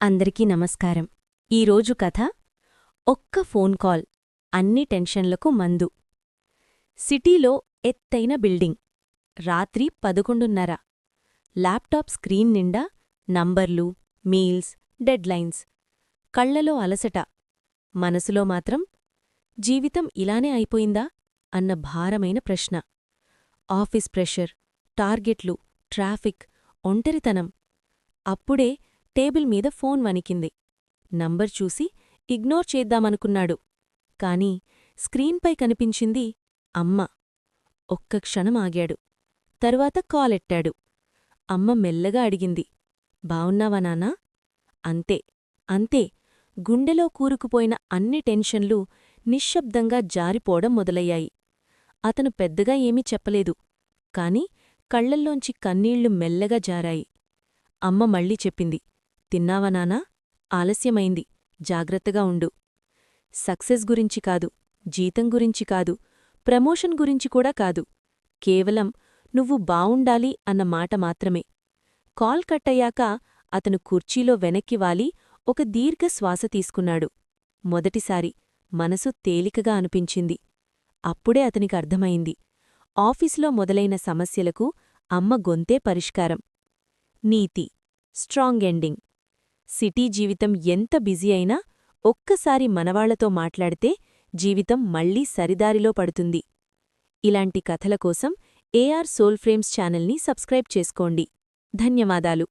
అందరికీ నమస్కారం. ఈరోజు కథ ఒక్క ఫోన్ కాల్ అన్ని టెన్షన్లకు మందు. సిటీలో ఎత్తైన బిల్డింగ్. రాత్రి 11:30. ల్యాప్టాప్ స్క్రీన్ నిండా నంబర్లు, మెయిల్స్, డెడ్లైన్స్. కళ్లలో అలసట, మనసులో మాత్రం జీవితం ఇలానే అయిపోయిందా అన్న భారమైన ప్రశ్న. ఆఫీస్ ప్రెషర్, టార్గెట్లు, ట్రాఫిక్, ఒంటరితనం. అప్పుడే టేబుల్ మీద ఫోన్ వణికింది. నంబర్ చూసి ఇగ్నోర్ చేద్దామనుకున్నాడు. కాని స్క్రీన్పై కనిపించింది అమ్మ. ఒక్క క్షణం ఆగాడు. తరువాత కాలెట్టాడు. అమ్మ మెల్లగా అడిగింది, బావున్నావా నాన్నా? అంతే, అంతే. గుండెలో కూరుకుపోయిన అన్ని టెన్షన్లు నిశ్శబ్దంగా జారిపోవడం మొదలయ్యాయి. అతను పెద్దగా ఏమీ చెప్పలేదు. కాని కళ్లల్లోంచి కన్నీళ్లు మెల్లగా జారాయి. అమ్మ మళ్ళీ చెప్పింది, తిన్నావా నాన్నా? ఆలస్యమైంది, జాగ్రత్తగా ఉండు. సక్సెస్ గురించి కాదు, జీతం గురించి కాదు, ప్రమోషన్ గురించి కూడా కాదు. కేవలం నువ్వు బావుండాలి అన్న మాట మాత్రమే. కాల్ కట్టయ్యాక అతను కుర్చీలో వెనక్కి వాలి ఒక దీర్ఘశ్వాస తీసుకున్నాడు. మొదటిసారి మనసు తేలికగా అనిపించింది. అప్పుడే అతనికి అర్థమైంది, ఆఫీసులో మొదలైన సమస్యలకు అమ్మ గొంతే పరిష్కారం. నీతి, స్ట్రాంగ్ ఎండింగ్. సిటీ జీవితం ఎంత బిజీ అయినా ఒక్కసారి మనవాళ్లతో మాట్లాడితే జీవితం మళ్లీ సరిదారిలో పడుతుంది. ఇలాంటి కథల కోసం ఏఆర్ సోల్ ఫ్రేమ్స్ ఛానల్ని సబ్స్క్రైబ్ చేసుకోండి. ధన్యవాదాలు.